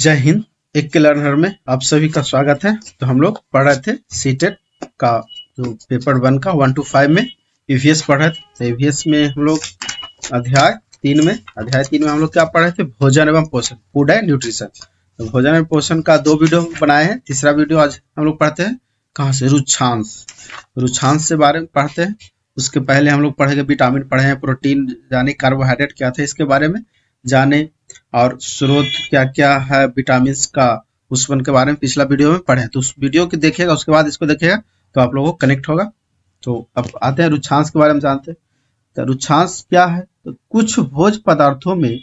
जय हिंद। एक के लर्नर में आप सभी का स्वागत है। तो हम लोग पढ़ रहे थे सीटेट का जो पेपर 1 का 1 to 5 में ईवीएस पढ़ रहे थे। तो ईवीएस में हम लोग अध्याय 3 में हम लोग क्या पढ़ रहे थे? भोजन एवं पोषण, फूड एंड न्यूट्रिशन। तो भोजन एवं पोषण का 2 वीडियो बनाए हैं। तीसरा वीडियो आज हम लोग पढ़ते हैं कहाँ से? रुक्षांश से बारे में पढ़ते हैं। उसके पहले हम लोग पढ़ेंगे विटामिन पढ़े हैं, प्रोटीन यानी कार्बोहाइड्रेट क्या थे इसके बारे में जाने, और स्रोत क्या क्या है विटामिन का, उस वन के बारे में पिछला वीडियो में पढ़े। तो उस वीडियो को देखिएगा, उसके बाद इसको देखिएगा तो आप लोगों को कनेक्ट होगा। तो अब आते हैं रुक्षांश के बारे में जानते हैं। तो रुक्षांश क्या है? तो कुछ भोज्य पदार्थों में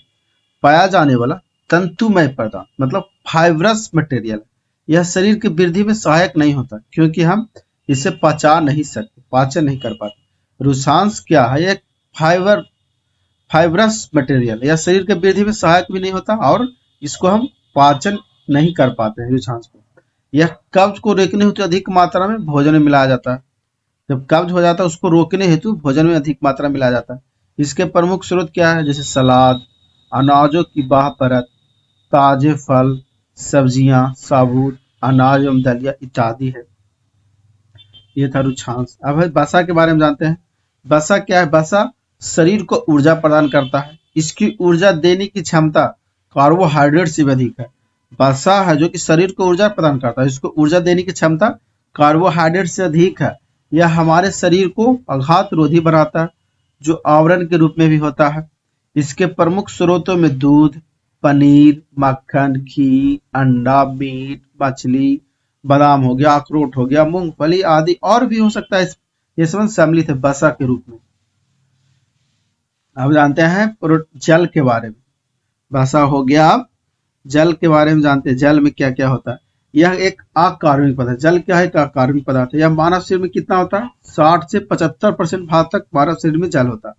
पाया जाने वाला तंतुमय पदार्थ मतलब फाइब्रस मटेरियल, यह शरीर की वृद्धि में सहायक नहीं होता क्योंकि हम इसे पाचन नहीं कर पाते। रुक्षांश क्या है? एक फाइब्रस मटेरियल या शरीर के वृद्धि में सहायक भी नहीं होता और इसको हम पाचन नहीं कर पाते हैं रुक्षांश को। यह कब्ज को रोकने हेतु अधिक मात्रा में भोजन में मिलाया जाता है। जब कब्ज हो जाता है उसको रोकने हेतु भोजन में अधिक मात्रा में मिलाया जाता है। इसके प्रमुख स्रोत क्या है? जैसे सलाद, अनाजों की बाह्य परत, ताजे फल, सब्जियां, साबुत अनाज एवं दलिया इत्यादि है। ये था रुक्षांश। अब वसा के बारे में जानते हैं। वसा क्या है? वसा शरीर को ऊर्जा प्रदान करता है। इसकी ऊर्जा देने की क्षमता कार्बोहाइड्रेट से भी अधिक है। वसा है जो कि शरीर को ऊर्जा प्रदान करता है, इसको ऊर्जा देने की क्षमता कार्बोहाइड्रेट से अधिक है। यह हमारे शरीर को आघात रोधी बनाता है जो आवरण के रूप में भी होता है। इसके प्रमुख स्रोतों में दूध, पनीर, मक्खन, घी, अंडा, मीट, मछली, बादाम हो गया, अखरोट हो गया, मूंगफली आदि और भी हो सकता है। ये सब सम्मिलित है वसा के रूप में। अब जानते हैं जल के बारे में। वसा हो गया। अब जल के बारे में जानते हैं। जल में क्या क्या होता है? यह एक अकार्बनिक पदार्थ। जल क्या है? एक अकार्बनिक पदार्थ है। यह मानव शरीर में कितना होता है? 60 से 75% भाग तक मानव शरीर में जल होता है।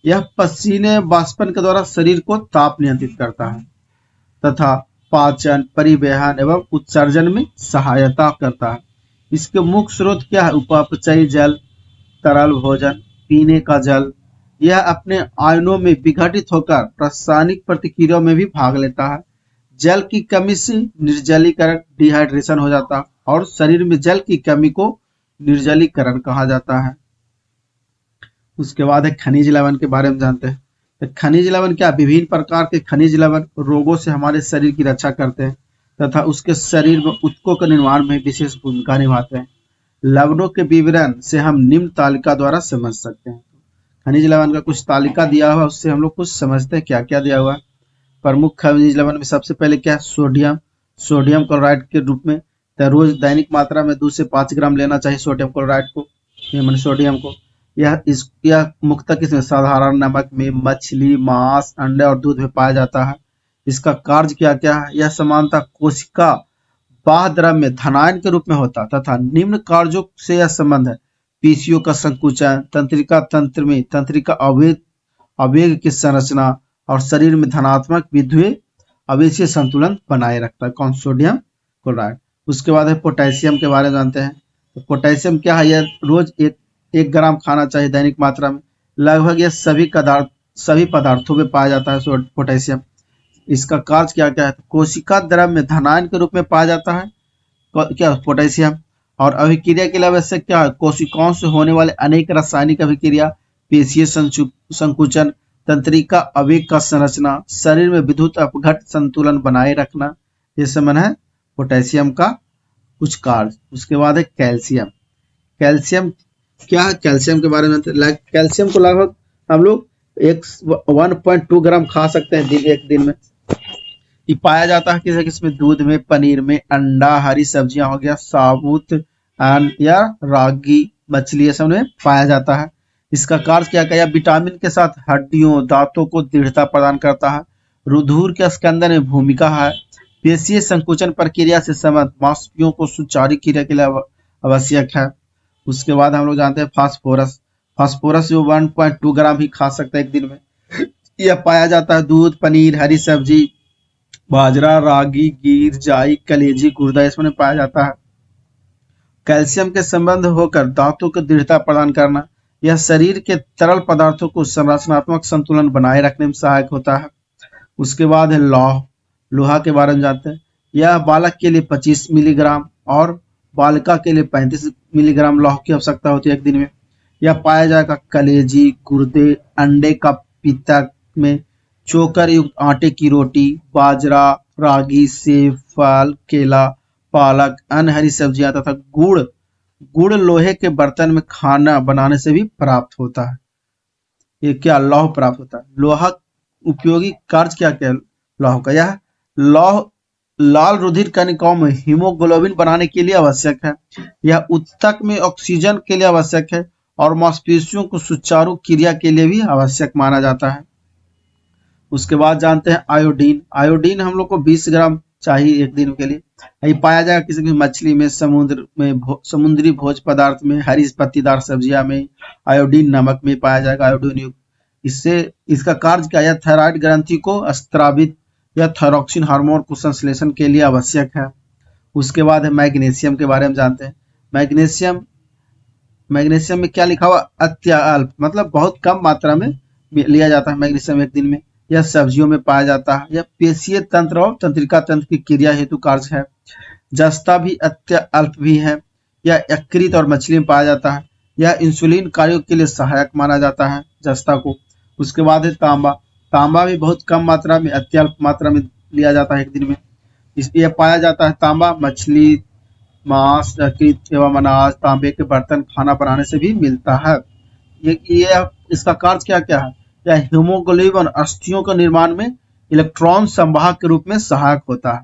यह पसीने वाष्पन के द्वारा शरीर को ताप नियंत्रित करता है तथा पाचन, परिवहन एवं उत्सर्जन में सहायता करता है। इसके मुख्य स्रोत क्या है? उपापचयी जल, तरल भोजन, पीने का जल। यह अपने आयनों में विघटित होकर रासायनिक प्रतिक्रियाओं में भी भाग लेता है। जल की कमी से निर्जलीकरण, डिहाइड्रेशन हो जाता है और शरीर में जल की कमी को निर्जलीकरण कहा जाता है। उसके बाद है खनिज लवण के बारे में जानते हैं। तो खनिज लवण क्या? विभिन्न प्रकार के खनिज लवण रोगों से हमारे शरीर की रक्षा करते हैं तथा उसके शरीर में ऊतकों के निर्माण में विशेष भूमिका निभाते हैं। लवणों के विवरण से हम निम्न तालिका द्वारा समझ सकते हैं। खनिज लवण का कुछ तालिका दिया हुआ, उससे हम लोग कुछ समझते हैं क्या क्या दिया हुआ है। प्रमुख खनिज लवण में सबसे पहले क्या? सोडियम क्लोराइड के रूप में। तो रोज दैनिक मात्रा में 2 से 5 ग्राम लेना चाहिए सोडियम क्लोराइड को, यानी सोडियम को। यह मुख्यतः किसमें? साधारण नमक में, मछली, मांस, अंडे और दूध में पाया जाता है। इसका कार्य क्या क्या है? यह समानता कोशिका बाह्य द्रव्य में धनायन के रूप में होता तथा निम्न कार्यों से यह संबंध है: पेशियों का संकुचन, तंत्रिका तंत्र में तंत्रिका आवेग की संरचना और शरीर में धनात्मक विद्युत आवेशीय संतुलन बनाए रखता है। कौन? Sodium chloride. उसके बाद है पोटेशियम के बारे में जानते हैं। तो पोटेशियम क्या है? यह रोज एक ग्राम खाना चाहिए दैनिक मात्रा में। लगभग यह सभी पदार्थों में पाया जाता है पोटेशियम। इसका कार्य क्या क्या है? कोशिका द्रव्य में धनायन के रूप में पाया जाता है क्या? पोटेशियम। और अभिक्रिया के लिए आवश्यक क्या है? कोशिकाओं से होने वाले अनेक रासायनिक अभिक्रिया, पेशीय संकुचन, तंत्रिका आवेग का संरचना, शरीर में विद्युत अपघट संतुलन बनाए रखना, ये समझ है पोटेशियम का कुछ कार्य। उसके बाद है कैल्शियम। कैल्शियम क्या है? कैल्शियम के बारे में कैल्शियम को लगभग हम लोग 1.2 ग्राम खा सकते हैं एक दिन में। ये पाया जाता है किसमें? दूध में, पनीर में, अंडा, हरी सब्जियां हो गया, साबुत या रागी, मछली, ये सब में पाया जाता है। इसका कार्य क्या क्या? विटामिन के साथ हड्डियों, दांतों को दृढ़ता प्रदान करता है। रुधिर के स्कंदन में भूमिका है। पेशीय संकुचन प्रक्रिया से संबंध मांसपेशियों को सुचारू क्रिया के लिए आवश्यक है। उसके बाद हम लोग जानते हैं फास्फोरस जो 1.2 ग्राम ही खा सकते हैं एक दिन में। यह पाया जाता है दूध, पनीर, हरी सब्जी, बाजरा, रागी, गिर, जाई, कलेजी, गुर्दा, इसमें पाया जाता है। कैल्शियम के संबंध होकर दांतों को दृढ़ता प्रदान करना। यह शरीर के तरल पदार्थों को संरचनात्मक संतुलन बनाए रखने में सहायक होता है। उसके बाद है लौह। लोहा के बारे में जानते हैं। यह बालक के लिए 25 मिलीग्राम और बालिका के लिए 35 मिलीग्राम लौह की आवश्यकता होती है एक दिन में। यह पाया जाएगा कलेजी, गुर्दे, अंडे का पित्तक में, चोकर युक्त आटे की रोटी, बाजरा, रागी, सेब, फल, केला, पालक, अन्य हरी सब्जियां तथा गुड़। गुड़ लोहे के बर्तन में खाना बनाने से भी प्राप्त होता है। ये क्या लौह प्राप्त होता है। लोहा उपयोगी कार्य क्या क्या है लौह का। यह लौह लाल रुधिर कणिकाओं में हीमोग्लोबिन बनाने के लिए आवश्यक है। यह ऊतक में ऑक्सीजन के लिए आवश्यक है और मांसपेशियों को सुचारू क्रिया के लिए भी आवश्यक माना जाता है। उसके बाद जानते हैं आयोडीन। आयोडीन हम लोग को 20 ग्राम चाहिए एक दिन के लिए। ये पाया जाएगा किसी भी मछली में, समुद्र में, समुद्री भोज पदार्थ में, हरी पत्तीदार सब्जियां में, आयोडीन नमक में पाया जाएगा आयोडीन युक्त। इससे इसका कार्य क्या है, थायराइड ग्रंथि को स्त्रावित या थायरोक्सिन हार्मोन को संश्लेषण के लिए आवश्यक है। उसके बाद है मैग्नीशियम के बारे में जानते हैं। मैग्नीशियम में क्या लिखा हुआ, अत्यल्प, मतलब बहुत कम मात्रा में लिया जाता है मैग्नीशियम एक दिन में। यह सब्जियों में पाया जाता है। यह पेशीय तंत्र और तंत्रिका तंत्र की क्रिया हेतु कार्य है। जस्ता भी अत्यल्प भी है। यह यकृत और मछली में पाया जाता है। यह इंसुलिन कार्यों के लिए सहायक माना जाता है जस्ता को। उसके बाद है तांबा। तांबा भी बहुत कम मात्रा में, अत्यल्प मात्रा में लिया जाता है एक दिन में। इसलिए पाया जाता है तांबा मछली, मांस, यकृत एवं अनाज, तांबे के बर्तन, खाना बनाने से भी मिलता है। ये इसका कार्य क्या क्या है। यह हीमोग्लोबिन अस्थियों के निर्माण में इलेक्ट्रॉन संवाहक के रूप में सहायक होता है।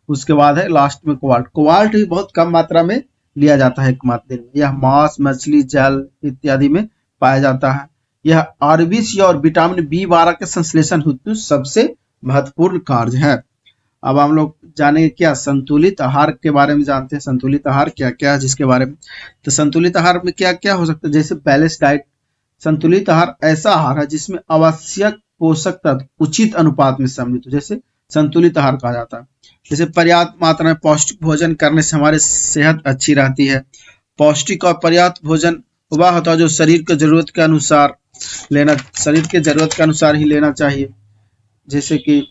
उसके बाद है लास्ट में कोबाल्ट। कोबाल्ट भी बहुत कम मात्रा में लिया जाता है एक मात्रा में। यह मांस, मछली, जल इत्यादि में पाया जाता है। यह आरबीसी और विटामिन B12 के संश्लेषण हेतु सबसे महत्वपूर्ण कार्य है। अब हम लोग जानेंगे क्या संतुलित आहार के बारे में जानते हैं। संतुलित आहार क्या क्या है जिसके बारे में, तो संतुलित आहार में क्या क्या हो सकता है, जैसे बैलेंस डाइट। संतुलित आहार ऐसा आहार है जिसमें आवश्यक पोषक तत्व उचित अनुपात में सम्मिलित हो, जैसे संतुलित आहार कहा जाता है। जैसे पर्याप्त मात्रा में पौष्टिक भोजन करने से हमारी सेहत अच्छी रहती है। पौष्टिक और पर्याप्त भोजन वह होता है जो शरीर की जरूरत के अनुसार ही लेना चाहिए, जैसे कि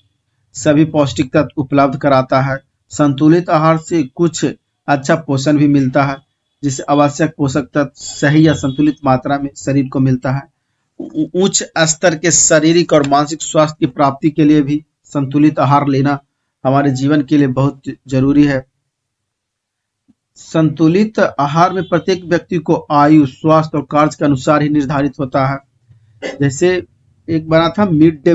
सभी पौष्टिक तत्व उपलब्ध कराता है। संतुलित आहार से कुछ अच्छा पोषण भी मिलता है, जिससे आवश्यक पोषक तत्व सही या संतुलित मात्रा में शरीर को मिलता है। उच्च स्तर के शारीरिक और मानसिक स्वास्थ्य की प्राप्ति के लिए भी संतुलित आहार लेना हमारे जीवन के लिए बहुत जरूरी है। संतुलित आहार में प्रत्येक व्यक्ति को आयु, स्वास्थ्य और कार्य के अनुसार ही निर्धारित होता है। जैसे एक बना था मिड डे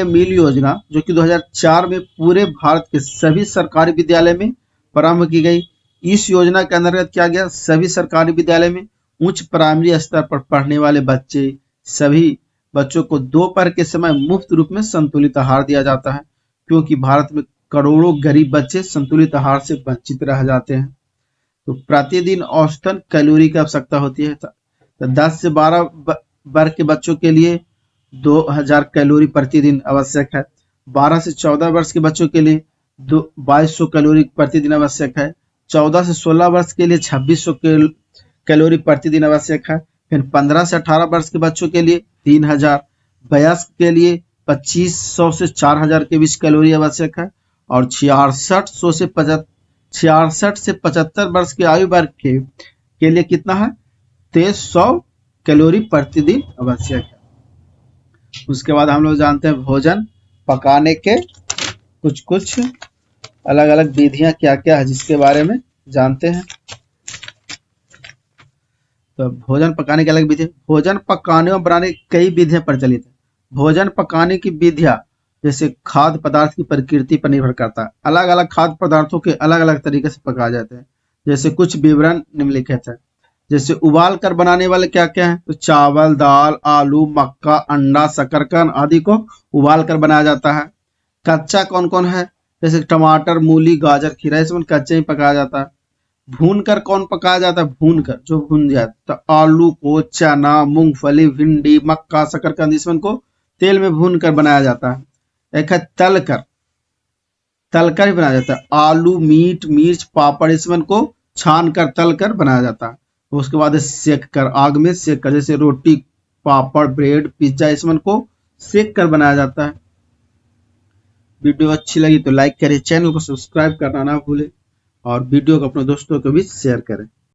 मील योजना, जो कि 2004 में पूरे भारत के सभी सरकारी विद्यालय में प्रारंभ की गई। इस योजना के अंतर्गत क्या गया, सभी सरकारी विद्यालय में उच्च प्राइमरी स्तर पर पढ़ने वाले सभी बच्चों को दोपहर के समय मुफ्त रूप में संतुलित आहार दिया जाता है, क्योंकि भारत में करोड़ों गरीब बच्चे संतुलित आहार से वंचित रह जाते हैं। तो प्रतिदिन औसतन कैलोरी की आवश्यकता होती है। तो 10 से 12 वर्ग के बच्चों के लिए 2000 कैलोरी प्रतिदिन आवश्यक है। 12 से 14 वर्ष के बच्चों के लिए 2200 कैलोरी प्रतिदिन आवश्यक है। 14 से 16 वर्ष के लिए 2600 कैलोरी प्रतिदिन आवश्यक है। फिर 15 से 18 वर्ष के बच्चों के लिए 3000, वयस्क के लिए 2500 से 4000 के बीच कैलोरी आवश्यक है। और 66 से 75 वर्ष के आयु वर्ग के लिए कितना है, 2300 कैलोरी प्रतिदिन आवश्यक है। उसके बाद हम लोग जानते हैं भोजन पकाने के कुछ अलग अलग विधियां क्या क्या है जिसके बारे में जानते हैं। तो भोजन पकाने की अलग विधि, भोजन पकाने और बनाने की कई विधियां प्रचलित है। भोजन पकाने की विधियां जैसे खाद्य पदार्थ की प्रकृति पर निर्भर करता है। अलग अलग खाद्य पदार्थों के अलग अलग तरीके से पकाए जाते हैं। जैसे कुछ विवरण निम्नलिखित है। जैसे उबाल कर बनाने वाले क्या क्या है, तो चावल, दाल, आलू, मक्का, अंडा, शकरकंद आदि को उबाल कर बनाया जाता है। कच्चा कौन कौन है, जैसे टमाटर, मूली, गाजर, खीरा, इसमें कच्चे ही पकाया जाता है। भून कर कौन पकाया जाता है, भून कर जो भून जाए, तो आलू को, चना, मूंगफली, भिंडी, मक्का, शकरकंद इसमें को तेल में भून कर बनाया जाता है। एक है तल कर ही बनाया जाता है। आलू, मीट, मिर्च, पापड़ इसमें को छान कर तल कर बनाया जाता है। उसके बाद सेक कर, आग में सेक कर, जैसे रोटी, पापड़, ब्रेड, पिज्जा इसमें को सेक कर बनाया जाता है। वीडियो अच्छी लगी तो लाइक करें, चैनल को सब्सक्राइब करना ना भूलें और वीडियो को अपने दोस्तों को भी शेयर करें।